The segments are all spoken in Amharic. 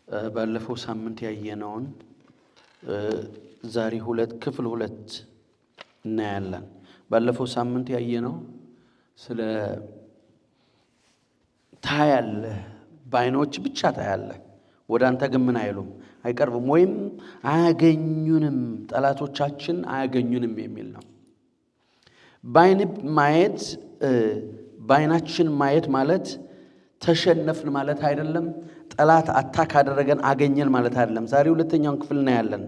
ባለፈው ሳምንት ያየነውን ዛሬ ክፍል ሁለት እናያለን። ባለፈው ሳምንት ያየነው ስለ ታያለህ፣ በዓይኖች ብቻ ታያለህ፣ ወደ አንተ ግን ምን አይሉም አይቀርቡም ወይም አያገኙንም፣ ጠላቶቻችን አያገኙንም የሚል ነው። በዓይናችን ማየት ማለት ተሸነፍን ማለት አይደለም። ጠላት አታክ አደረገን አገኘን ማለት አይደለም። ዛሬ ሁለተኛውን ክፍል እናያለን።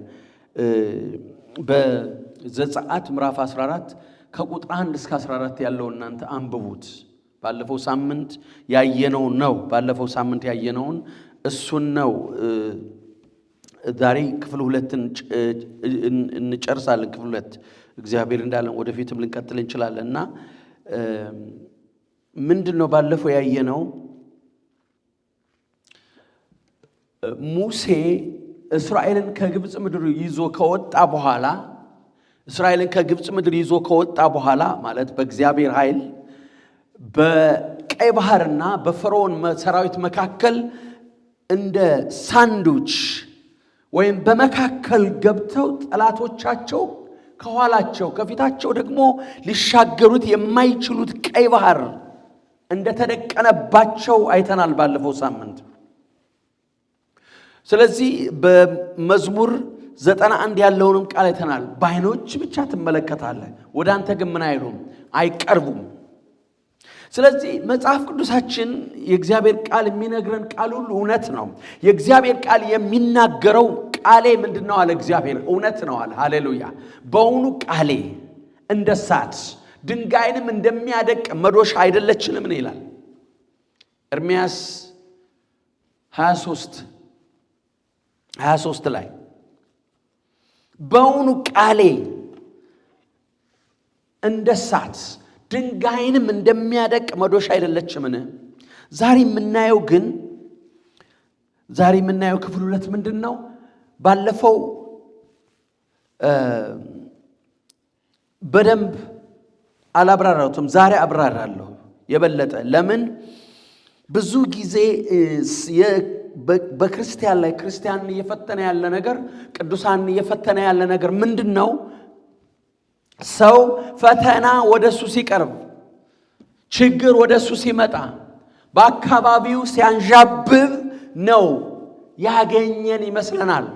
በዘጸአት ምዕራፍ 14 ከቁጥር 1 እስከ 14 ያለው እናንተ አንብቡት። ባለፈው ሳምንት ያየነውን እሱን ነው። ዛሬ ክፍል ሁለትን እንጨርሳለን። ክፍል ሁለት እግዚአብሔር እንዳለን ወደፊትም ልንቀጥል እንችላለን እና ምንድነው ባለፈው ያየነው? ሙሴ እስራኤልን ከግብጽ ምድር ይዞ ከወጣ በኋላ ማለት በእግዚአብሔር ኃይል በቀይ ባህርና በፈርዖን ሰራዊት መካከል እንደ ሳንዱች ወይም በመካከል ገብተው ጠላቶቻቸው ከኋላቸው ከፊታቸው ደግሞ ሊሻገሩት የማይችሉት ቀይ ባህር እንደተደቀነባቸው አይተናል ባለፈው ሳምንት። ስለዚህ በመዝሙር 91 ያለውንም ቃል አይተናል። በዓይኖች ብቻ ትመለከታለህ፣ ወደ አንተ ግን ምን አይሉም አይቀርቡም። ስለዚህ መጽሐፍ ቅዱሳችን የእግዚአብሔር ቃል የሚነግረን ቃል ሁሉ እውነት ነው። የእግዚአብሔር ቃል የሚናገረው ቃሌ ምንድነው አለ እግዚአብሔር፣ እውነት ነው አለ። ሃሌሉያ። በእውኑ ቃሌ እንደ እሳት ድንጋይንም እንደሚያደቅ መዶሻ አይደለችንም ነው ይላል ኤርምያስ 23 ላይ። በእውኑ ቃሌ እንደ እሳት ድንጋይንም እንደሚያደቅ መዶሻ አይደለችምን? ዛሬ የምናየው ክፍል ሁለት ምንድነው? ባለፈው በደንብ አላብራራሁትም፣ ዛሬ አብራራለሁ የበለጠ። ለምን ብዙ ጊዜ በክርስቲያን ላይ ክርስቲያንን እየፈተነ ያለ ነገር፣ ቅዱሳንን እየፈተነ ያለ ነገር ምንድነው? ሰው ፈተና ወደሱ ሲቀርብ፣ ችግር ወደሱ ሲመጣ፣ በአካባቢው ሲያንዣብብ ነው ያገኘን ይመስለናል፣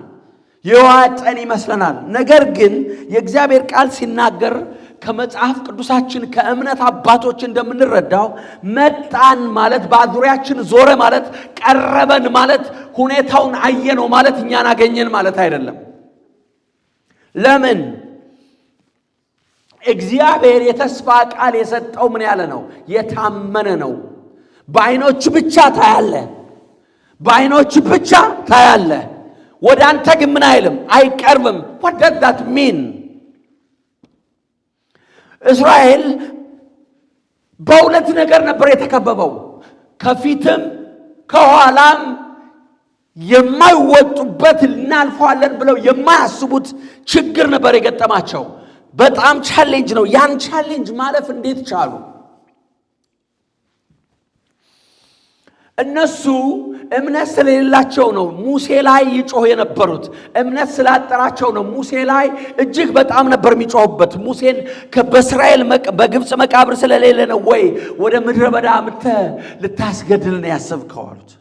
የዋጠን ይመስለናል። ነገር ግን የእግዚአብሔር ቃል ሲናገር ከመጽሐፍ ቅዱሳችን ከእምነት አባቶች እንደምንረዳው መጣን ማለት በዙሪያችን ዞረ ማለት ቀረበን ማለት ሁኔታውን አየነው ማለት እኛን አገኘን ማለት አይደለም። ለምን? እግዚአብሔር የተስፋ ቃል የሰጠው ምን ያለ ነው? የታመነ ነው። በዓይኖች ብቻ ታያለ፣ ወደ አንተ ግን ምን አይልም አይቀርብም። what does that mean? እስራኤል በሁለት ነገር ነበር የተከበበው። ከፊትም ከኋላም የማይወጡበት እናልፈዋለን ብለው የማያስቡት ችግር ነበር የገጠማቸው። በጣም ቻሌንጅ ነው። ያን ቻሌንጅ ማለፍ እንዴት ቻሉ? እነሱ እምነት ስለሌላቸው ነው ሙሴ ላይ ይጮህ የነበሩት። እምነት ስላጠራቸው ነው ሙሴ ላይ እጅግ በጣም ነበር የሚጮህበት። ሙሴን በግብጽ መቃብር ስለሌለ ነው ወይ ወደ ምድረ በዳ ልታስገድል ነው ያሰብከው አሉት።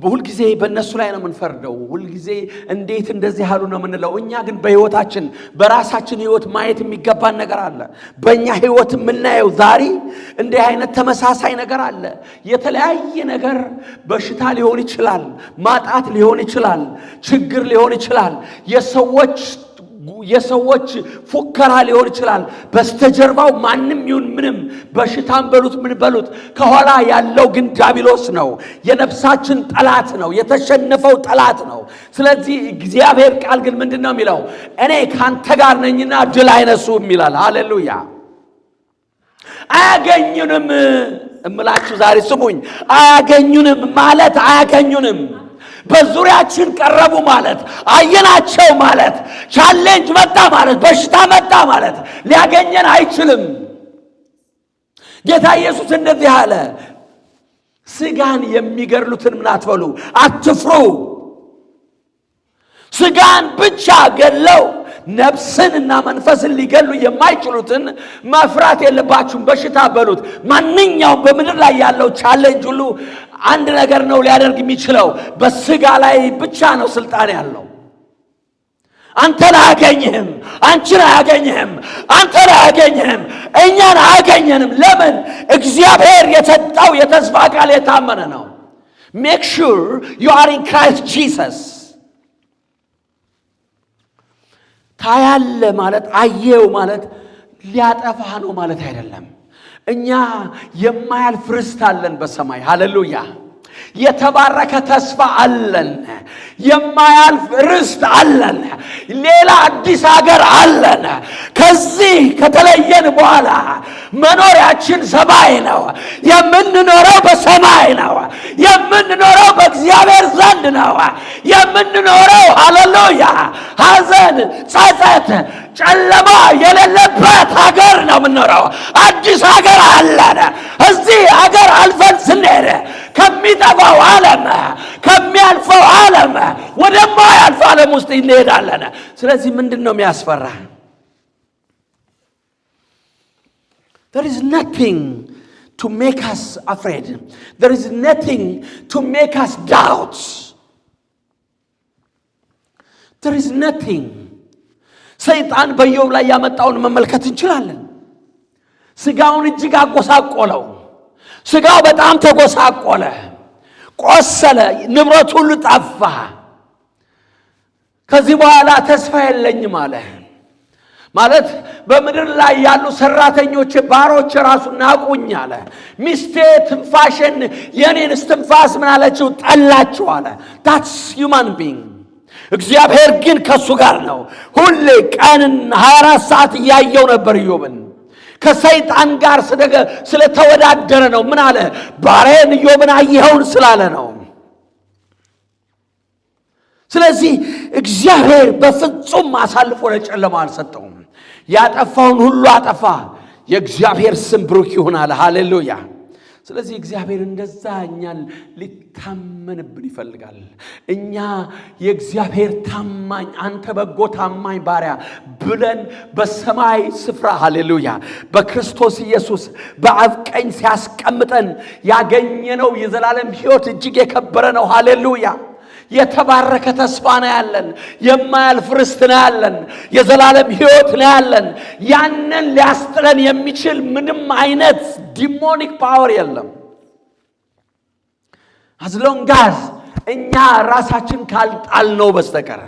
ሁልጊዜ በእነሱ ላይ ነው የምንፈርደው። ሁልጊዜ እንዴት እንደዚህ ያሉ ነው የምንለው። እኛ ግን በሕይወታችን በራሳችን ሕይወት ማየት የሚገባን ነገር አለ። በእኛ ሕይወት የምናየው ዛሬ እንዲህ አይነት ተመሳሳይ ነገር አለ። የተለያየ ነገር፣ በሽታ ሊሆን ይችላል፣ ማጣት ሊሆን ይችላል፣ ችግር ሊሆን ይችላል፣ የሰዎች ፉከራ ሊሆን ይችላል። በስተጀርባው ማንም ይሁን ምንም በሽታም በሉት ምን በሉት ከኋላ ያለው ግን ዲያብሎስ ነው። የነፍሳችን ጠላት ነው። የተሸነፈው ጠላት ነው። ስለዚህ እግዚአብሔር ቃል ግን ምንድነው የሚለው? እኔ ካንተ ጋር ነኝና ድል አይነሱም ይላል። ሃሌሉያ። አያገኙንም እምላችሁ ዛሬ ስሙኝ። አያገኙንም ማለት አያገኙንም በዙሪያችን ቀረቡ ማለት አየናቸው ማለት ቻሌንጅ መጣ ማለት በሽታ መጣ ማለት ሊያገኘን አይችልም። ጌታ ኢየሱስ እንደዚህ አለ፣ ስጋን የሚገድሉትን ምን አትበሉ፣ አትፍሩ። ስጋን ብቻ ገለው ነፍስንና መንፈስን ሊገሉ የማይችሉትን መፍራት የለባችሁም። በሽታ በሉት፣ ማንኛውም በምድር ላይ ያለው ቻሌንጅ ሁሉ አንድ ነገር ነው ሊያደርግ የሚችለው፣ በስጋ ላይ ብቻ ነው ስልጣን ያለው። አንተን አያገኝህም፣ አንቺን አያገኝህም፣ አንተን አያገኝህም፣ እኛን አያገኘንም። ለምን? እግዚአብሔር የሰጠው የተስፋ ቃል የታመነ ነው። ሜክ ሹር ዩ አር ኢን ክራይስት ጂሰስ። ታያለ ማለት አየው ማለት ሊያጠፋህ ነው ማለት አይደለም። እኛ የማያልፍ ርስት አለን በሰማይ። ሃሌሉያ! የተባረከ ተስፋ አለን። የማያልፍ ርስት አለን። ሌላ አዲስ ሀገር አለን። ከዚህ ከተለየን በኋላ መኖሪያችን ሰማይ ነው። የምንኖረው በሰማይ ነው። የምንኖረው በእግዚአብሔር ዘንድ ነው። የምንኖረው ሃሌሉያ ሐዘን፣ ጸጸት፣ ጨለማ የሌለበት ሀገር ነው የምንኖረው። አዲስ ሀገር አለን። እዚህ ሀገር አልፈን ስንሄድ ከሚጠፋው ዓለም ከሚያልፈው ዓለም ወደማያልፍ ዓለም ውስጥ እንሄዳለን። ስለዚህ ምንድን ነው የሚያስፈራ? There is nothing to make us afraid. There is nothing to make us doubt. There is nothing. ሰይጣን በኢዮብ ላይ ያመጣውን መመልከት እንችላለን። ስጋውን እጅግ አጎሳቆለው። ስጋው በጣም ተጎሳቆለ፣ ቆሰለ፣ ንብረት ሁሉ ጠፋ። ከዚህ በኋላ ተስፋ የለኝም አለ። ማለት በምድር ላይ ያሉ ሰራተኞች ባሮች ራሱ ናቁኝ አለ። ሚስቴ ትንፋሽን የኔን እስትንፋስ ምን አለችው? ጠላችሁ አለ። that's human being። እግዚአብሔር ግን ከሱ ጋር ነው። ሁሌ ቀንን 24 ሰዓት እያየው ነበር ኢዮብን። ከሰይጣን ጋር ስለተወዳደረ ነው። ምን አለ? ባሪያዬን ኢዮብን አየኸውን ስላለ ነው። ስለዚህ እግዚአብሔር በፍጹም አሳልፎ ለጨለማ አልሰጠውም። ያጠፋውን ሁሉ አጠፋ። የእግዚአብሔር ስም ብሩክ ይሁን አለ። ሃሌሉያ! ስለዚህ እግዚአብሔር እንደዛ እኛን ሊታመንብን ይፈልጋል። እኛ የእግዚአብሔር ታማኝ፣ አንተ በጎ ታማኝ ባሪያ ብለን በሰማይ ስፍራ ሃሌሉያ በክርስቶስ ኢየሱስ በአብ ቀኝ ሲያስቀምጠን ያገኘነው የዘላለም ሕይወት እጅግ የከበረ ነው። ሃሌሉያ! የተባረከ ተስፋ ነው ያለን። የማያልፍ ርስት ነው ያለን። የዘላለም ሕይወት ነው ያለን። ያንን ሊያስጥለን የሚችል ምንም አይነት ዲሞኒክ ፓወር የለም። as long as እኛ ራሳችን ካልጣልነው በስተቀር፣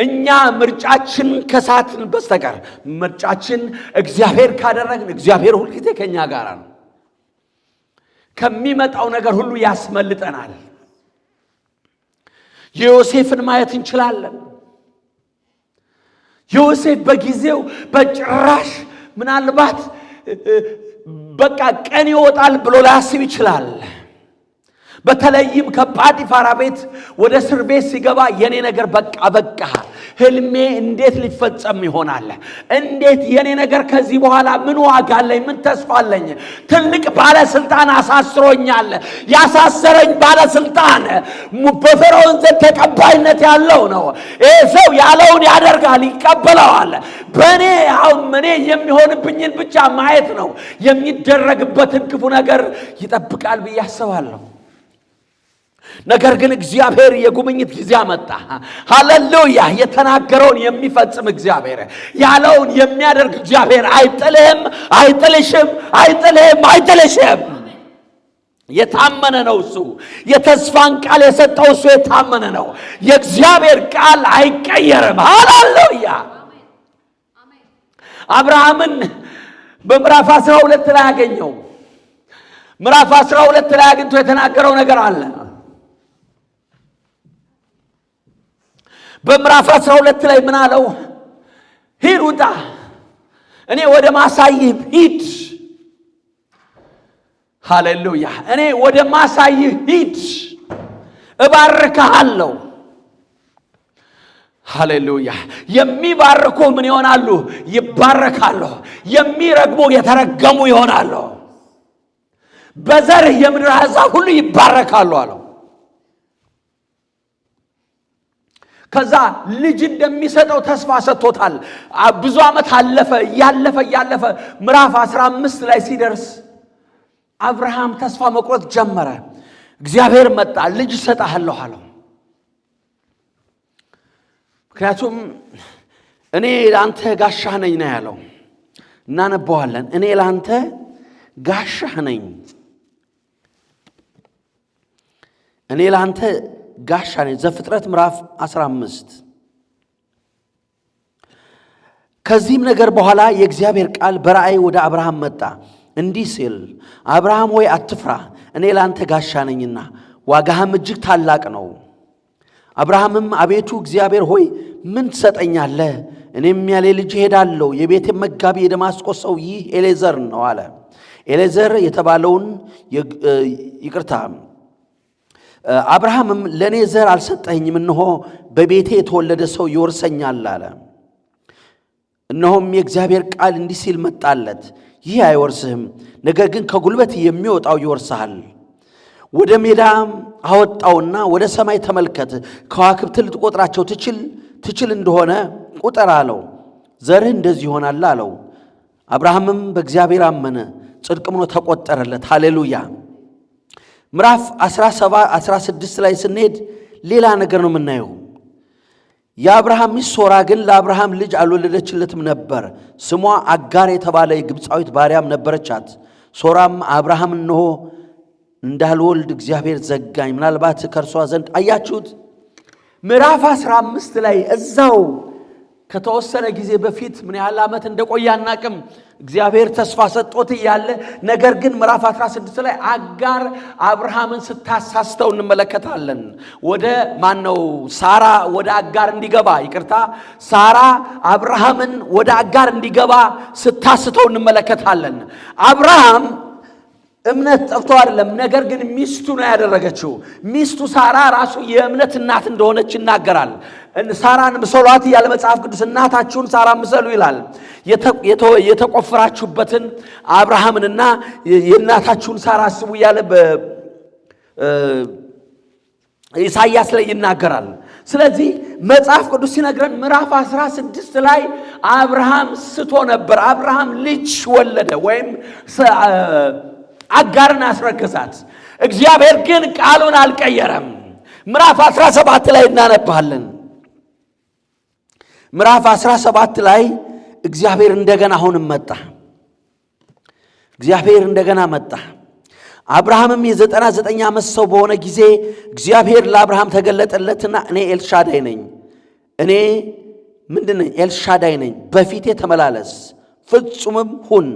እኛ ምርጫችን ከሳትን በስተቀር፣ ምርጫችን እግዚአብሔር ካደረግን እግዚአብሔር ሁልጊዜ ከኛ ጋር ነው። ከሚመጣው ነገር ሁሉ ያስመልጠናል። ዮሴፍን ማየት እንችላለን። ዮሴፍ በጊዜው በጭራሽ ምናልባት በቃ ቀን ይወጣል ብሎ ላያስብ ይችላል። በተለይም ከጳጢፋራ ቤት ወደ እስር ቤት ሲገባ የኔ ነገር በቃ ህልሜ እንዴት ሊፈጸም ይሆናል? እንዴት የኔ ነገር ከዚህ በኋላ ምን ዋጋ አለኝ? ምን ተስፋ አለኝ? ትልቅ ባለስልጣን አሳስሮኛል። ያሳሰረኝ ባለስልጣን በፈርዖን ዘንድ ተቀባይነት ያለው ነው። ይሄ ሰው ያለውን ያደርጋል፣ ይቀበለዋል። በእኔ የሚሆንብኝን ብቻ ማየት ነው። የሚደረግበትን ክፉ ነገር ይጠብቃል ብዬ አስባለሁ። ነገር ግን እግዚአብሔር የጉብኝት ጊዜ አመጣ። ሃሌሉያ! የተናገረውን የሚፈጽም እግዚአብሔር፣ ያለውን የሚያደርግ እግዚአብሔር አይጥልህም፣ አይጥልሽም፣ አይጥልህም፣ አይጥልሽም። የታመነ ነው እሱ። የተስፋን ቃል የሰጠው እሱ የታመነ ነው። የእግዚአብሔር ቃል አይቀየርም። ሃሌሉያ! አብርሃምን በምዕራፍ 12 ላይ ያገኘው። ምዕራፍ 12 ላይ አግኝቶ የተናገረው ነገር አለ። በምዕራፍ 12 ላይ ምን አለው? ሂድ፣ ውጣ፣ እኔ ወደ ማሳይህ ሂድ። ሃሌሉያ! እኔ ወደ ማሳይህ ሂድ፣ እባርክሃለሁ። ሃሌሉያ! የሚባርኩ ምን ይሆናሉ? ይባረካሉ። የሚረግሙ የተረገሙ ይሆናሉ። በዘርህ የምድር አሕዛብ ሁሉ ይባረካሉ አለው። ከዛ ልጅ እንደሚሰጠው ተስፋ ሰጥቶታል። ብዙ ዓመት አለፈ። ያለፈ ምዕራፍ 15 ላይ ሲደርስ አብርሃም ተስፋ መቁረጥ ጀመረ። እግዚአብሔር መጣ፣ ልጅ እሰጥሃለሁ አለው። ምክንያቱም እኔ ለአንተ ጋሻህ ነኝ ነው ያለው። እናነበዋለን። እኔ ለአንተ ጋሻህ ነኝ፣ እኔ ለአንተ ጋሻ ነኝ። ዘፍጥረት ምዕራፍ 15። ከዚህም ነገር በኋላ የእግዚአብሔር ቃል በራእይ ወደ አብርሃም መጣ እንዲህ ሲል፣ አብርሃም ሆይ አትፍራ፣ እኔ ለአንተ ጋሻ ነኝና ዋጋህም እጅግ ታላቅ ነው። አብርሃምም አቤቱ እግዚአብሔር ሆይ ምን ትሰጠኛለህ? እኔም ያለ ልጅ እሄዳለሁ። የቤቴ መጋቢ የደማስቆ ሰው ይህ ኤሌዘር ነው አለ። ኤሌዘር የተባለውን ይቅርታ አብርሃምም ለእኔ ዘር አልሰጠኸኝም፣ እነሆ በቤቴ የተወለደ ሰው ይወርሰኛል አለ። እነሆም የእግዚአብሔር ቃል እንዲህ ሲል መጣለት፣ ይህ አይወርስህም፣ ነገር ግን ከጉልበት የሚወጣው ይወርስሃል። ወደ ሜዳም አወጣውና ወደ ሰማይ ተመልከት፣ ከዋክብትን ልትቆጥራቸው ትችል እንደሆነ ቁጠር አለው። ዘርህ እንደዚህ ይሆናል አለው። አብርሃምም በእግዚአብሔር አመነ፣ ጽድቅም ሆኖ ተቆጠረለት። ሃሌሉያ። ምዕራፍ 16 ላይ ስንሄድ ሌላ ነገር ነው የምናየው። የአብርሃም ሚስት ሶራ ግን ለአብርሃም ልጅ አልወለደችለትም ነበር። ስሟ አጋር የተባለ የግብፃዊት ባሪያም ነበረቻት። ሶራም አብርሃም እነሆ እንዳልወልድ እግዚአብሔር ዘጋኝ፣ ምናልባት ከእርሷ ዘንድ አያችሁት። ምዕራፍ 15 ላይ እዛው ከተወሰነ ጊዜ በፊት ምን ያህል ዓመት እንደቆየ አናቅም። እግዚአብሔር ተስፋ ሰጥቶት እያለ ነገር ግን ምዕራፍ 16 ላይ አጋር አብርሃምን ስታሳስተው እንመለከታለን። ወደ ሳራ ወደ አጋር እንዲገባ ሳራ አብርሃምን ወደ አጋር እንዲገባ ስታስተው እንመለከታለን። አብርሃም እምነት ጠፍቶ አይደለም፣ ነገር ግን ሚስቱ ነው ያደረገችው። ሚስቱ ሳራ ራሱ የእምነት እናት እንደሆነች ይናገራል። ሳራን ምሰሏት እያለ መጽሐፍ ቅዱስ እናታችሁን ሳራ ምሰሉ ይላል። የተቆፈራችሁበትን አብርሃምንና የእናታችሁን ሳራ አስቡ እያለ በኢሳይያስ ላይ ይናገራል። ስለዚህ መጽሐፍ ቅዱስ ሲነግረን ምዕራፍ 16 ላይ አብርሃም ስቶ ነበር። አብርሃም ልጅ ወለደ ወይም አጋርን አስረገዛት። እግዚአብሔር ግን ቃሉን አልቀየረም። ምዕራፍ 17 ላይ እናነባለን። ምዕራፍ 17 ላይ እግዚአብሔር እንደገና አሁንም መጣ። እግዚአብሔር እንደገና መጣ። አብርሃምም የ99 ዓመት ሰው በሆነ ጊዜ እግዚአብሔር ለአብርሃም ተገለጠለትና እኔ ኤልሻዳይ ነኝ። እኔ ምንድን ነኝ? ኤልሻዳይ ነኝ። በፊቴ ተመላለስ ፍጹምም ሁን።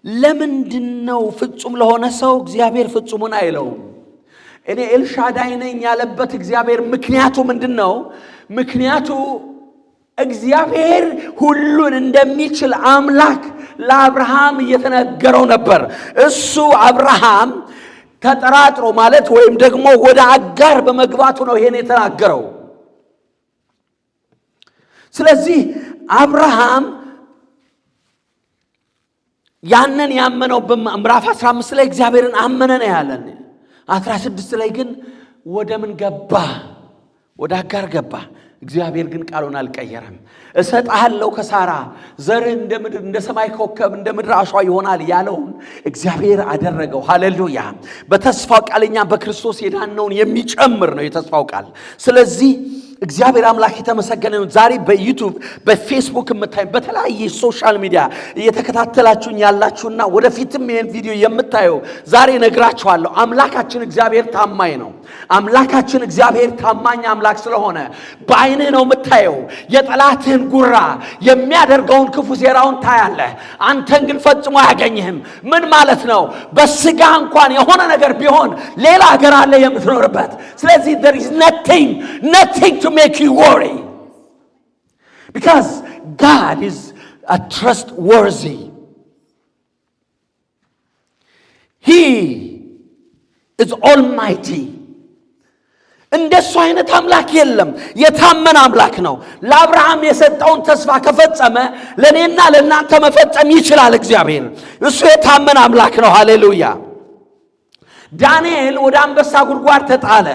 ለምንድን ነው ፍጹም ለሆነ ሰው እግዚአብሔር ፍጹሙን አይለውም? እኔ ኤልሻዳይ ነኝ ያለበት እግዚአብሔር ምክንያቱ ምንድን ነው? ምክንያቱ እግዚአብሔር ሁሉን እንደሚችል አምላክ ለአብርሃም እየተነገረው ነበር። እሱ አብርሃም ተጠራጥሮ ማለት ወይም ደግሞ ወደ አጋር በመግባቱ ነው ይሄን የተናገረው። ስለዚህ አብርሃም ያንን ያመነው በምዕራፍ 15 ላይ እግዚአብሔርን አመነ ነው ያለን። 16 ላይ ግን ወደ ምን ገባ? ወደ አጋር ገባ። እግዚአብሔር ግን ቃሉን አልቀየረም። እሰጥሃለሁ ከሳራ ዘርህ እንደ ሰማይ ኮከብ እንደ ምድር አሸዋ ይሆናል ያለውን እግዚአብሔር አደረገው። ሃሌሉያ። በተስፋው ቃልኛ በክርስቶስ የዳነውን የሚጨምር ነው የተስፋው ቃል። ስለዚህ እግዚአብሔር አምላክ የተመሰገነ ነው። ዛሬ በዩቲዩብ በፌስቡክ የምታዩ በተለያየ ሶሻል ሚዲያ እየተከታተላችሁኝ ያላችሁና ወደፊትም ይሄን ቪዲዮ የምታዩ ዛሬ ነግራችኋለሁ። አምላካችን እግዚአብሔር ታማኝ ነው። አምላካችን እግዚአብሔር ታማኝ አምላክ ስለሆነ በዓይንህ ነው የምታየው። የጠላትህን ጉራ የሚያደርገውን ክፉ ሴራውን ታያለህ። አንተን ግን ፈጽሞ አያገኝህም። ምን ማለት ነው? በስጋ እንኳን የሆነ ነገር ቢሆን ሌላ ሀገር አለ የምትኖርበት። ስለዚህ there is nothing to make you worry, because God is a trustworthy. He is almighty. እንደሱ አይነት አምላክ የለም። የታመነ አምላክ ነው። ለአብርሃም የሰጠውን ተስፋ ከፈጸመ ለኔና ለእናንተ መፈጸም ይችላል እግዚአብሔር። እሱ የታመነ አምላክ ነው። ሃሌሉያ። ዳንኤል ወደ አንበሳ ጉድጓድ ተጣለ።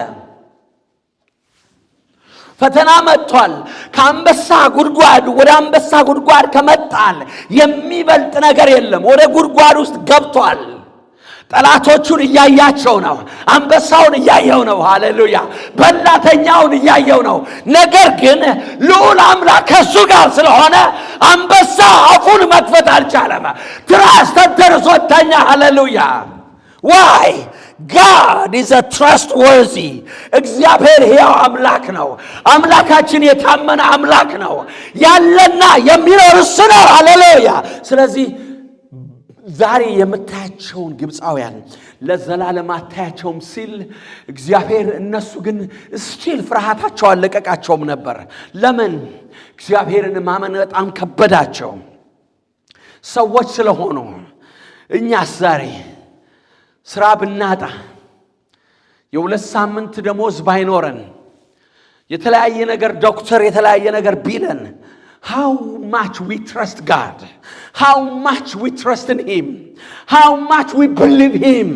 ፈተና መጥቷል። ከአንበሳ ጉድጓድ ወደ አንበሳ ጉድጓድ ከመጣል የሚበልጥ ነገር የለም። ወደ ጉድጓድ ውስጥ ገብቷል። ጠላቶቹን እያያቸው ነው። አንበሳውን እያየው ነው። ሃሌሉያ። በላተኛውን እያየው ነው። ነገር ግን ልዑል አምላክ ከሱ ጋር ስለሆነ አንበሳ አፉን መክፈት አልቻለም። ትራስ ተንተርሶተኛ። ሃሌሉያ። ዋይ God is a trustworthy እግዚአብሔር ሕያው አምላክ ነው። አምላካችን የታመነ አምላክ ነው። ያለና የሚኖር እሱ ነው። ሃሌሉያ። ስለዚህ ዛሬ የምታያቸውን ግብፃውያን ለዘላለም አታያቸውም ሲል እግዚአብሔር፣ እነሱ ግን ስቲል ፍርሃታቸው አለቀቃቸውም ነበር። ለምን? እግዚአብሔርን ማመን በጣም ከበዳቸው ሰዎች ስለሆኑ። እኛስ ዛሬ ስራ ብናጣ፣ የሁለት ሳምንት ደሞዝ ባይኖረን፣ የተለያየ ነገር ዶክተር የተለያየ ነገር ቢለን how much we trust God, how much we trust in him, how much we believe him.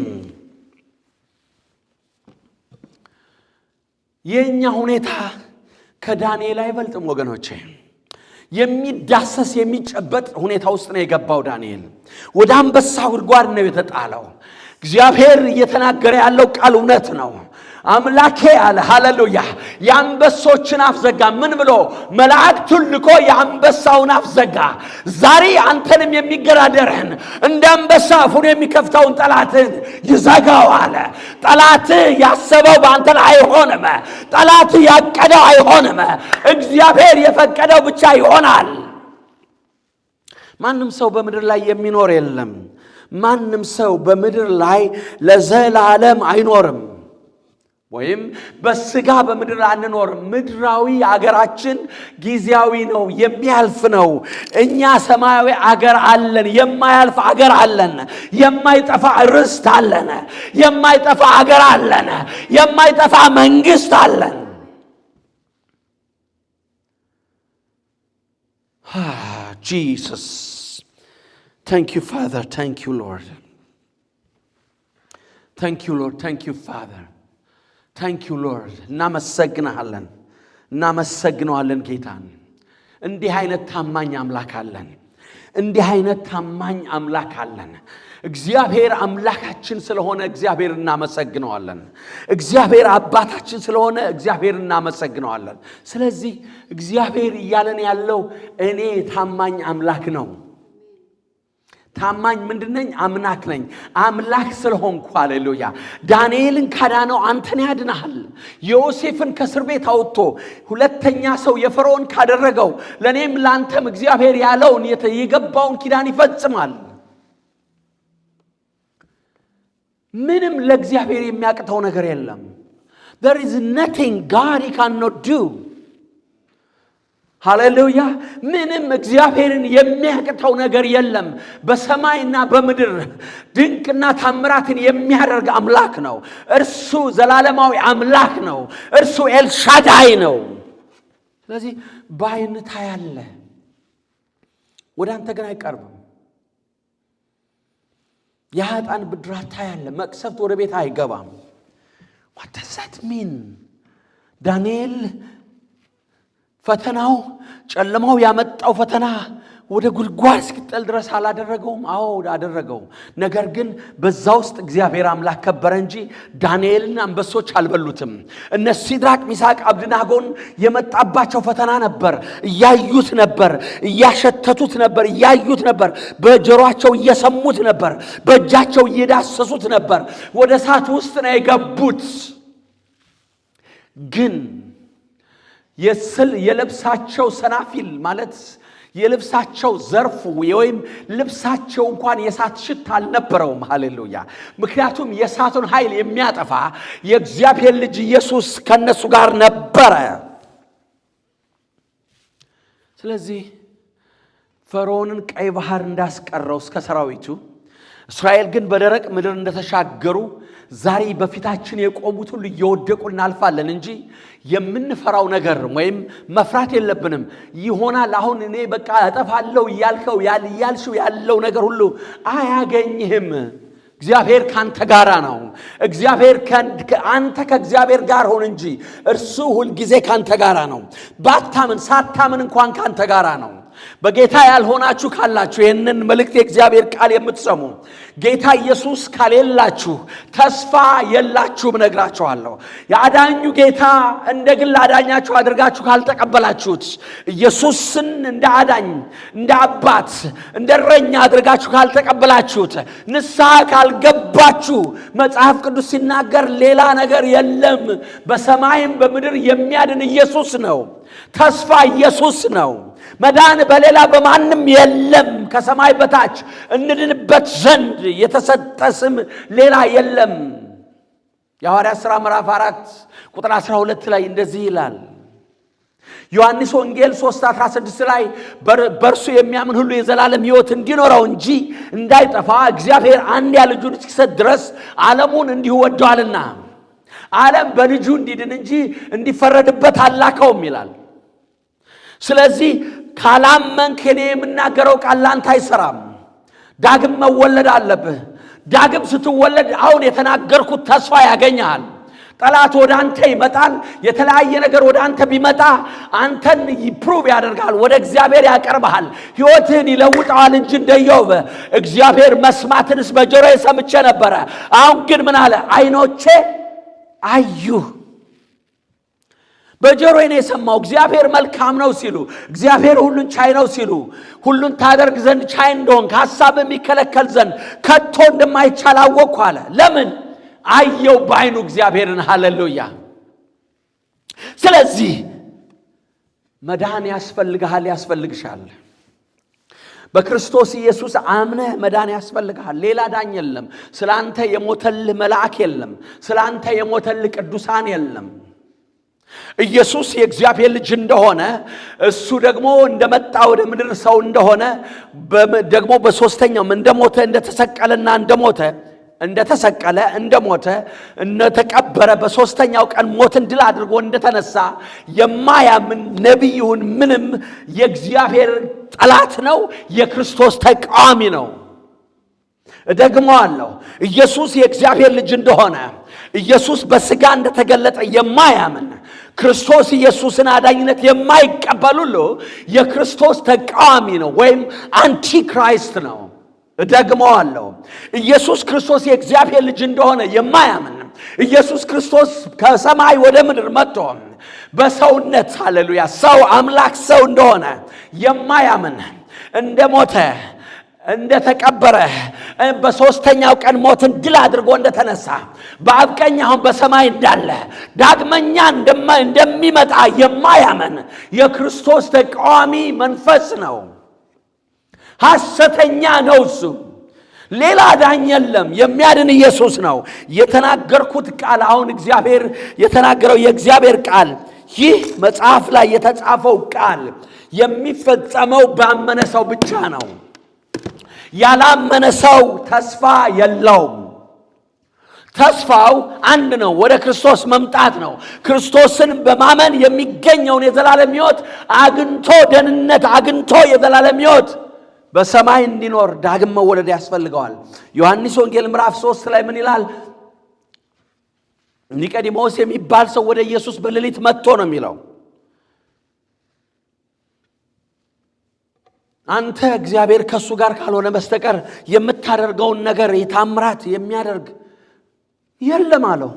የኛ ሁኔታ ከዳንኤል አይበልጥም ወገኖቼ። የሚዳሰስ የሚጨበጥ ሁኔታ ውስጥ ነው የገባው ዳንኤል። ወደ አንበሳ ጉድጓድ ነው የተጣለው። እግዚአብሔር እየተናገረ ያለው ቃል እውነት ነው። አምላኬ አለ። ሃሌሉያ። የአንበሶችን አፍ ዘጋ። ምን ብሎ? መላእክቱን ልኮ የአንበሳውን አፍ ዘጋ። ዛሬ አንተንም የሚገዳደርህን እንደ አንበሳ አፉን የሚከፍተውን ጠላትን ይዘጋው አለ። ጠላት ያሰበው በአንተ ላይ አይሆንም። ጠላት ያቀደው አይሆንም። እግዚአብሔር የፈቀደው ብቻ ይሆናል። ማንም ሰው በምድር ላይ የሚኖር የለም። ማንም ሰው በምድር ላይ ለዘላለም አይኖርም። ወይም በስጋ በምድር አንኖርም። ምድራዊ አገራችን ጊዜያዊ ነው፣ የሚያልፍ ነው። እኛ ሰማያዊ አገር አለን፣ የማያልፍ አገር አለን፣ የማይጠፋ ርስት አለን፣ የማይጠፋ አገር አለን፣ የማይጠፋ መንግስት አለን። Jesus, thank you Father, thank you Lord, thank you Lord, thank you Father, thank you Lord. እናመሰግናለን፣ እናመሰግነዋለን ጌታን። እንዲህ አይነት ታማኝ አምላክ አለን፣ እንዲህ አይነት ታማኝ አምላክ አለን። እግዚአብሔር አምላካችን ስለሆነ እግዚአብሔር እናመሰግነዋለን። እግዚአብሔር አባታችን ስለሆነ እግዚአብሔር እናመሰግነዋለን። ስለዚህ እግዚአብሔር እያለን ያለው እኔ ታማኝ አምላክ ነው። ታማኝ ምንድነኝ? አምላክ ነኝ። አምላክ ስለሆንኩ ሃሌሉያ። ዳንኤልን ካዳነው አንተን ያድናል። ዮሴፍን ከእስር ቤት አውጥቶ ሁለተኛ ሰው የፈርዖን ካደረገው ለኔም ላንተም እግዚአብሔር ያለውን የገባውን ኪዳን ይፈጽማል። ምንም ለእግዚአብሔር የሚያቅተው ነገር የለም። There is nothing God he cannot do. ሃሌሉያ። ምንም እግዚአብሔርን የሚያቅተው ነገር የለም። በሰማይና በምድር ድንቅና ታምራትን የሚያደርግ አምላክ ነው። እርሱ ዘላለማዊ አምላክ ነው። እርሱ ኤልሻዳይ ነው። ስለዚህ በዓይንህ ታያለህ፣ ወደ አንተ ግን አይቀርብም። የኃጥአን ብድራት ታያለህ፣ መቅሰፍት ወደ ቤት አይገባም። What does that mean? ዳንኤል ፈተናው ጨለማው ያመጣው ፈተና ወደ ጉድጓድ እስኪጥል ድረስ አላደረገውም። አዎ አደረገው። ነገር ግን በዛ ውስጥ እግዚአብሔር አምላክ ከበረ እንጂ ዳንኤልን አንበሶች አልበሉትም። እነ ሲድራቅ ሚሳቅ አብድናጎን የመጣባቸው ፈተና ነበር። እያዩት ነበር፣ እያሸተቱት ነበር፣ እያዩት ነበር፣ በጆሮአቸው እየሰሙት ነበር፣ በእጃቸው እየዳሰሱት ነበር። ወደ እሳት ውስጥ ነው የገቡት። ግን የልብሳቸው ሰናፊል ማለት የልብሳቸው ዘርፉ ወይም ልብሳቸው እንኳን የእሳት ሽታ አልነበረውም። ሃሌሉያ። ምክንያቱም የእሳቱን ኃይል የሚያጠፋ የእግዚአብሔር ልጅ ኢየሱስ ከነሱ ጋር ነበረ። ስለዚህ ፈርዖንን ቀይ ባህር እንዳስቀረው እስከ ሰራዊቱ እስራኤል ግን በደረቅ ምድር እንደተሻገሩ ዛሬ በፊታችን የቆሙት ሁሉ እየወደቁ እናልፋለን እንጂ የምንፈራው ነገር ወይም መፍራት የለብንም። ይሆናል አሁን እኔ በቃ እጠፋለሁ እያልከው ያልሽው ያለው ነገር ሁሉ አያገኝህም። እግዚአብሔር ካንተ ጋራ ነው። አንተ ከእግዚአብሔር ጋር ሆን እንጂ እርሱ ሁል ጊዜ ካንተ ጋራ ነው። ባታምን ሳታምን እንኳን ካንተ ጋራ ነው። በጌታ ያልሆናችሁ ካላችሁ ይህንን መልእክት የእግዚአብሔር ቃል የምትሰሙ ጌታ ኢየሱስ ካሌላችሁ ተስፋ የላችሁም ነግራችኋለሁ። የአዳኙ ጌታ እንደ ግል አዳኛችሁ አድርጋችሁ ካልተቀበላችሁት፣ ኢየሱስን እንደ አዳኝ፣ እንደ አባት፣ እንደ እረኛ አድርጋችሁ ካልተቀበላችሁት፣ ንስሐ ካልገባችሁ መጽሐፍ ቅዱስ ሲናገር ሌላ ነገር የለም። በሰማይም በምድር የሚያድን ኢየሱስ ነው። ተስፋ ኢየሱስ ነው። መዳን በሌላ በማንም የለም። ከሰማይ በታች እንድንበት ዘንድ የተሰጠ ስም ሌላ የለም። የሐዋርያት ሥራ ምዕራፍ 4 ቁጥር 12 ላይ እንደዚህ ይላል። ዮሐንስ ወንጌል 3:16 ላይ በእርሱ የሚያምን ሁሉ የዘላለም ሕይወት እንዲኖረው እንጂ እንዳይጠፋ እግዚአብሔር አንድያ ልጁን እስኪሰጥ ድረስ ዓለሙን እንዲሁ ወዷልና ዓለም በልጁ እንዲድን እንጂ እንዲፈረድበት አላከውም ይላል። ስለዚህ ካላመንክ እኔ የምናገረው ቃል ላንተ አይሰራም። ዳግም መወለድ አለብህ። ዳግም ስትወለድ አሁን የተናገርኩት ተስፋ ያገኛል። ጠላት ወደ አንተ ይመጣል። የተለያየ ነገር ወደ አንተ ቢመጣ አንተን ይፕሩቭ ያደርጋል፣ ወደ እግዚአብሔር ያቀርብሃል፣ ሕይወትህን ይለውጠዋል እንጂ እንደ ኢዮብ እግዚአብሔር መስማትንስ በጆሮዬ ሰምቼ ነበረ፣ አሁን ግን ምን አለ? ዓይኖቼ አዩ። በጆሮዬ ነው የሰማው። እግዚአብሔር መልካም ነው ሲሉ፣ እግዚአብሔር ሁሉን ቻይ ነው ሲሉ፣ ሁሉን ታደርግ ዘንድ ቻይ እንደሆን ከሐሳብ የሚከለከል ዘንድ ከቶ እንደማይቻል አወቅኩ አለ። ለምን? አየው በዓይኑ እግዚአብሔርን። ሃሌሉያ። ስለዚህ መዳን ያስፈልግሃል፣ ያስፈልግሻል። በክርስቶስ ኢየሱስ አምነህ መዳን ያስፈልግሃል። ሌላ ዳኝ የለም። ስላንተ የሞተልህ መልአክ የለም። ስላንተ የሞተልህ ቅዱሳን የለም። ኢየሱስ የእግዚአብሔር ልጅ እንደሆነ እሱ ደግሞ እንደመጣ ወደ ምድር ሰው እንደሆነ ደግሞ በሶስተኛው እንደሞተ እንደተሰቀለና እንደተሰቀለ እንደሞተ እንደተቀበረ በሶስተኛው ቀን ሞትን ድል አድርጎ እንደተነሳ የማያምን ነቢይ ይሁን ምንም የእግዚአብሔር ጠላት ነው፣ የክርስቶስ ተቃዋሚ ነው። እደግመዋለሁ። ኢየሱስ የእግዚአብሔር ልጅ እንደሆነ ኢየሱስ በሥጋ እንደተገለጠ የማያምን ክርስቶስ ኢየሱስን አዳኝነት የማይቀበል ሁሉ የክርስቶስ ተቃዋሚ ነው ወይም አንቲክራይስት ነው። እደግመዋለሁ። ኢየሱስ ክርስቶስ የእግዚአብሔር ልጅ እንደሆነ የማያምን ኢየሱስ ክርስቶስ ከሰማይ ወደ ምድር መጥቶ በሰውነት ሃሌሉያ ሰው አምላክ ሰው እንደሆነ የማያምን እንደሞተ እንደተቀበረ በሶስተኛው ቀን ሞትን ድል አድርጎ እንደተነሳ በአብ ቀኝ አሁን በሰማይ እንዳለ ዳግመኛ እንደሚመጣ የማያምን የክርስቶስ ተቃዋሚ መንፈስ ነው። ሐሰተኛ ነው እሱ። ሌላ ዳኝ የለም። የሚያድን ኢየሱስ ነው። የተናገርኩት ቃል አሁን እግዚአብሔር የተናገረው የእግዚአብሔር ቃል ይህ መጽሐፍ ላይ የተጻፈው ቃል የሚፈጸመው ባመነ ሰው ብቻ ነው። ያላመነ ሰው ተስፋ የለውም። ተስፋው አንድ ነው፣ ወደ ክርስቶስ መምጣት ነው። ክርስቶስን በማመን የሚገኘውን የዘላለም ሕይወት አግኝቶ ደህንነት አግኝቶ የዘላለም ሕይወት በሰማይ እንዲኖር ዳግም መወለድ ያስፈልገዋል። ዮሐንስ ወንጌል ምዕራፍ 3 ላይ ምን ይላል? ኒቆዲሞስ የሚባል ሰው ወደ ኢየሱስ በሌሊት መጥቶ ነው የሚለው፣ አንተ እግዚአብሔር ከሱ ጋር ካልሆነ በስተቀር የምታደርገውን ነገር የታምራት የሚያደርግ የለም አለው።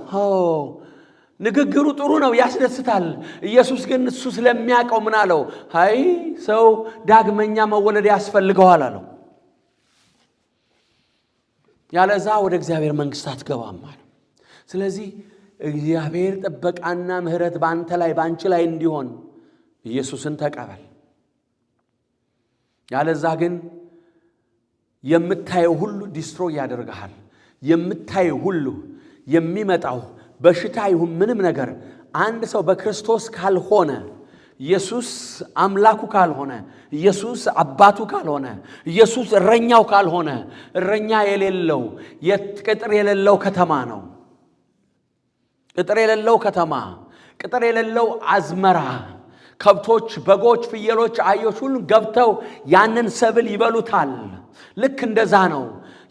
ንግግሩ ጥሩ ነው፣ ያስደስታል። ኢየሱስ ግን እሱ ስለሚያውቀው ምን አለው? አይ ሰው ዳግመኛ መወለድ ያስፈልገዋል አለው። ያለዛ ወደ እግዚአብሔር መንግሥት አትገባም አለ። ስለዚህ እግዚአብሔር ጥበቃና ምሕረት በአንተ ላይ በአንቺ ላይ እንዲሆን ኢየሱስን ተቀበል። ያለዛ ግን የምታየው ሁሉ ዲስትሮይ ያደርግሃል። የምታየው ሁሉ የሚመጣው በሽታ ይሁን ምንም ነገር አንድ ሰው በክርስቶስ ካልሆነ ኢየሱስ አምላኩ ካልሆነ ኢየሱስ አባቱ ካልሆነ ኢየሱስ እረኛው ካልሆነ እረኛ የሌለው ቅጥር የሌለው ከተማ ነው። ቅጥር የሌለው ከተማ፣ ቅጥር የሌለው አዝመራ፣ ከብቶች፣ በጎች፣ ፍየሎች፣ አህዮች ሁሉ ገብተው ያንን ሰብል ይበሉታል። ልክ እንደዛ ነው።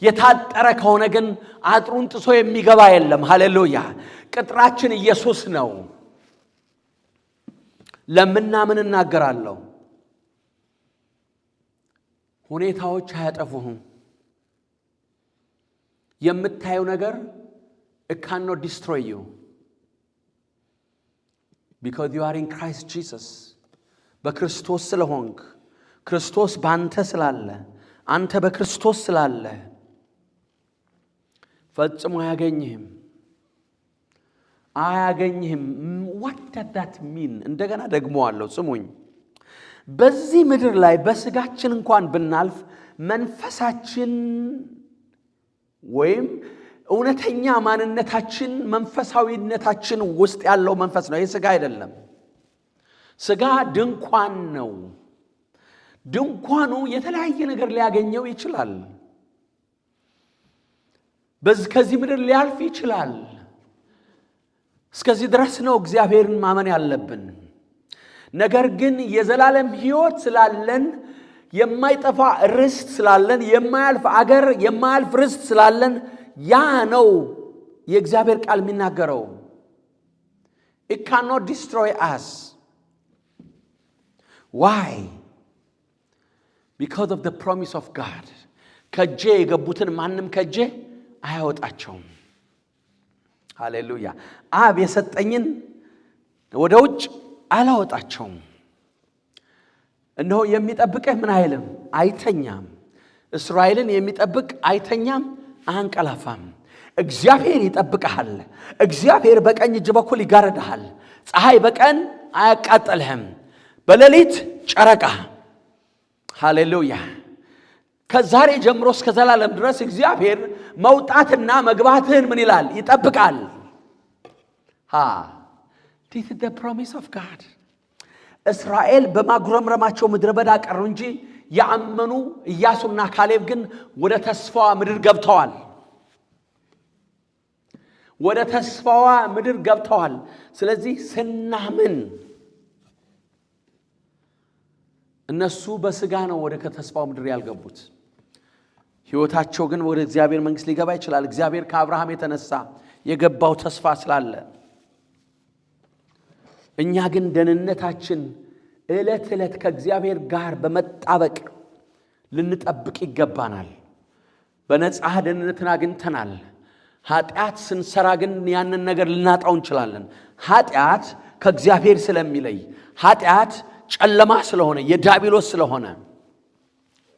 የታጠረ ከሆነ ግን አጥሩን ጥሶ የሚገባ የለም። ሃሌሉያ! ቅጥራችን ኢየሱስ ነው። ለምናምን እናገራለሁ። ሁኔታዎች አያጠፉህም። የምታየው ነገር it cannot destroy you because you are in Christ Jesus. በክርስቶስ ስለሆንክ፣ ክርስቶስ ባንተ ስላለ፣ አንተ በክርስቶስ ስላለ ፈጽሞ አያገኝህም። what does that mean? እንደገና ደግመዋለሁ፣ ስሙኝ። በዚህ ምድር ላይ በስጋችን እንኳን ብናልፍ መንፈሳችን ወይም እውነተኛ ማንነታችን መንፈሳዊነታችን ውስጥ ያለው መንፈስ ነው። የሥጋ አይደለም። ሥጋ ድንኳን ነው። ድንኳኑ የተለያየ ነገር ሊያገኘው ይችላል። ከዚህ ምድር ሊያልፍ ይችላል። እስከዚህ ድረስ ነው እግዚአብሔርን ማመን ያለብን። ነገር ግን የዘላለም ሕይወት ስላለን፣ የማይጠፋ ርስት ስላለን፣ የማያልፍ አገር፣ የማያልፍ ርስት ስላለን ያ ነው የእግዚአብሔር ቃል የሚናገረው። it cannot destroy us. why? because of the promise of God. ከጄ የገቡትን ማንም ከጄ አያወጣቸውም። ሃሌሉያ! አብ የሰጠኝን ወደ ውጭ አላወጣቸውም። እነሆ የሚጠብቅህ ምን አይልም? አይተኛም። እስራኤልን የሚጠብቅ አይተኛም፣ አንቀላፋም። እግዚአብሔር ይጠብቅሃል። እግዚአብሔር በቀኝ እጅ በኩል ይጋርድሃል። ፀሐይ በቀን አያቃጥልህም፣ በሌሊት ጨረቃ። ሃሌሉያ! ከዛሬ ጀምሮ እስከ ዘላለም ድረስ እግዚአብሔር መውጣትና መግባትህን ምን ይላል? ይጠብቃል። this is the promise of God. እስራኤል በማጉረምረማቸው ምድረ በዳ ቀሩ እንጂ ያመኑ ኢያሱና ካሌብ ግን ወደ ተስፋዋ ምድር ገብተዋል። ወደ ተስፋዋ ምድር ገብተዋል። ስለዚህ ስናምን እነሱ በስጋ ነው ወደ ተስፋው ምድር ያልገቡት። ሕይወታቸው ግን ወደ እግዚአብሔር መንግሥት ሊገባ ይችላል። እግዚአብሔር ከአብርሃም የተነሳ የገባው ተስፋ ስላለ፣ እኛ ግን ደህንነታችን ዕለት ዕለት ከእግዚአብሔር ጋር በመጣበቅ ልንጠብቅ ይገባናል። በነጻ ደህንነትን አግኝተናል። ኃጢአት ስንሰራ ግን ያንን ነገር ልናጣው እንችላለን። ኃጢአት ከእግዚአብሔር ስለሚለይ፣ ኃጢአት ጨለማ ስለሆነ፣ የዲያብሎስ ስለሆነ፣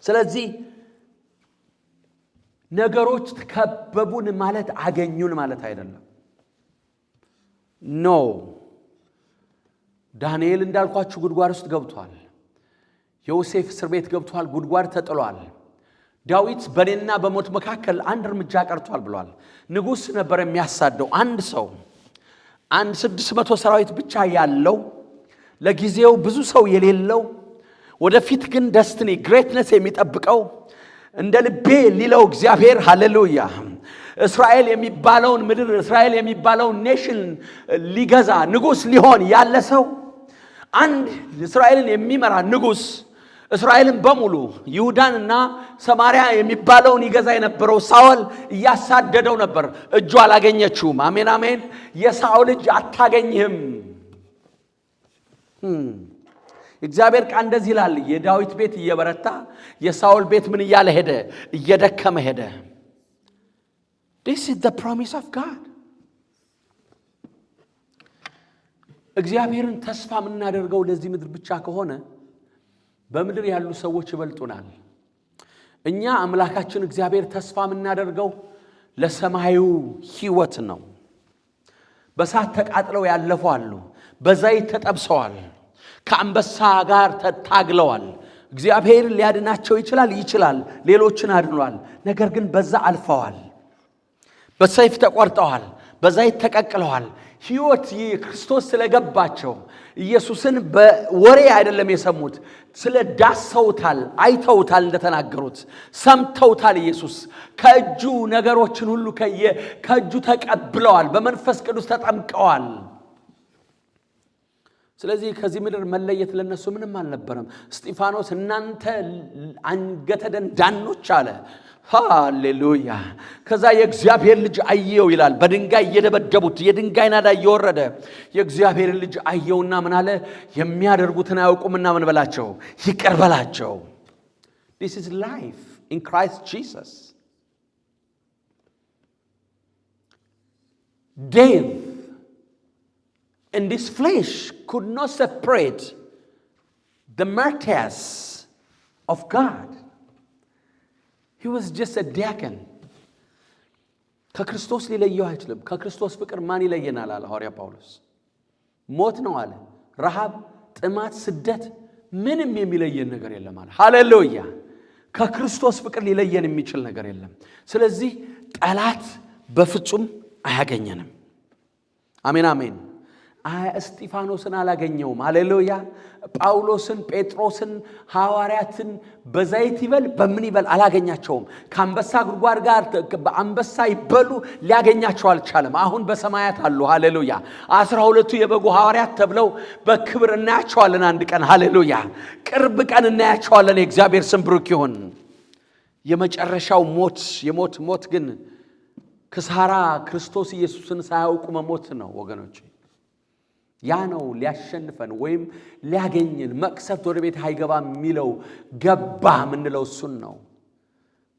ስለዚህ ነገሮች ከበቡን ማለት አገኙን ማለት አይደለም። ኖ ዳንኤል እንዳልኳችሁ ጉድጓድ ውስጥ ገብቷል። ዮሴፍ እስር ቤት ገብቷል፣ ጉድጓድ ተጥሏል። ዳዊት በኔና በሞት መካከል አንድ እርምጃ ቀርቷል ብሏል። ንጉሥ ነበር የሚያሳደው። አንድ ሰው 600 ሰራዊት ብቻ ያለው፣ ለጊዜው ብዙ ሰው የሌለው፣ ወደፊት ግን ደስትኒ ግሬትነስ የሚጠብቀው እንደ ልቤ ሊለው እግዚአብሔር ሃሌሉያ እስራኤል የሚባለውን ምድር እስራኤል የሚባለውን ኔሽን ሊገዛ ንጉሥ ሊሆን ያለ ሰው አንድ እስራኤልን የሚመራ ንጉሥ እስራኤልን በሙሉ ይሁዳንና ሰማርያ የሚባለውን ይገዛ የነበረው ሳኦል እያሳደደው ነበር። እጁ አላገኘችውም። አሜን አሜን። የሳኦል እጅ አታገኝህም። እግዚአብሔር ቃል እንደዚህ ይላል። የዳዊት ቤት እየበረታ የሳኦል ቤት ምን እያለ ሄደ? እየደከመ ሄደ። This is the promise of God. እግዚአብሔርን ተስፋ የምናደርገው ለዚህ ምድር ብቻ ከሆነ በምድር ያሉ ሰዎች ይበልጡናል። እኛ አምላካችን እግዚአብሔር ተስፋ የምናደርገው ለሰማዩ ሕይወት ነው። በሳት ተቃጥለው ያለፉ አሉ። በዘይት ተጠብሰዋል። ከአንበሳ ጋር ተታግለዋል። እግዚአብሔር ሊያድናቸው ይችላል። ሌሎችን አድኗል። ነገር ግን በዛ አልፈዋል። በሰይፍ ተቆርጠዋል። በዘይት ተቀቅለዋል። ሕይወት ክርስቶስ ስለገባቸው ኢየሱስን በወሬ አይደለም የሰሙት፣ ስለ ዳሰውታል፣ አይተውታል፣ እንደተናገሩት ሰምተውታል። ኢየሱስ ከእጁ ነገሮችን ሁሉ ከእጁ ተቀብለዋል፣ በመንፈስ ቅዱስ ተጠምቀዋል። ስለዚህ ከዚህ ምድር መለየት ለነሱ ምንም አልነበረም። እስጢፋኖስ እናንተ አንገተ ደንዳኖች አለ። ሃሌሉያ። ከዛ የእግዚአብሔር ልጅ አየው ይላል። በድንጋይ እየደበደቡት የድንጋይ ናዳ እየወረደ የእግዚአብሔር ልጅ አየውና ምን አለ? የሚያደርጉትን አያውቁምና ምን በላቸው? ይቅር በላቸው። This is life in Christ Jesus. Death in this flesh could not separate the martyrs of God. He was just a deacon. ከክርስቶስ ሊለየው አይችልም። ከክርስቶስ ፍቅር ማን ይለየናል አለ ሐዋርያ ጳውሎስ። ሞት ነው አለ፣ ረሃብ፣ ጥማት፣ ስደት፣ ምንም የሚለየን ነገር የለም አለ። ሃሌሉያ። ከክርስቶስ ፍቅር ሊለየን የሚችል ነገር የለም። ስለዚህ ጠላት በፍጹም አያገኘንም። አሜን አሜን። እስጢፋኖስን አላገኘውም። ሃሌሉያ። ጳውሎስን፣ ጴጥሮስን፣ ሐዋርያትን በዘይት ይበል በምን ይበል አላገኛቸውም። ከአንበሳ ጉድጓድ ጋር በአንበሳ ይበሉ ሊያገኛቸው አልቻለም። አሁን በሰማያት አሉ። ሃሌሉያ። 12ቱ የበጉ ሐዋርያት ተብለው በክብር እናያቸዋለን አንድ ቀን። ሃሌሉያ። ቅርብ ቀን እናያቸዋለን። የእግዚአብሔር ስም ብሩክ ይሁን። የመጨረሻው የሞት ሞት ግን ክሳራ ክርስቶስ ኢየሱስን ሳያውቁ መሞት ነው ወገኖች። ያ ነው ሊያሸንፈን ወይም ሊያገኘን። መቅሰፍት ወደ ቤት አይገባም የሚለው ገባ ምንለው እሱን ነው።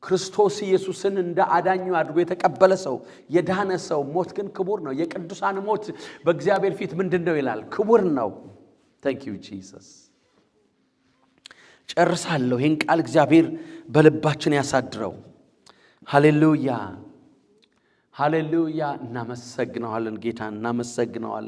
ክርስቶስ ኢየሱስን እንደ አዳኙ አድርጎ የተቀበለ ሰው የዳነ ሰው ሞት ግን ክቡር ነው። የቅዱሳን ሞት በእግዚአብሔር ፊት ምንድነው ይላል? ክቡር ነው። ታንክ ዩ ጂሰስ። ጨርሳለሁ። ይህን ቃል እግዚአብሔር በልባችን ያሳድረው። ሃሌሉያ ሃሌሉያ። እናመሰግነዋለን ጌታን፣ እናመሰግነዋለን።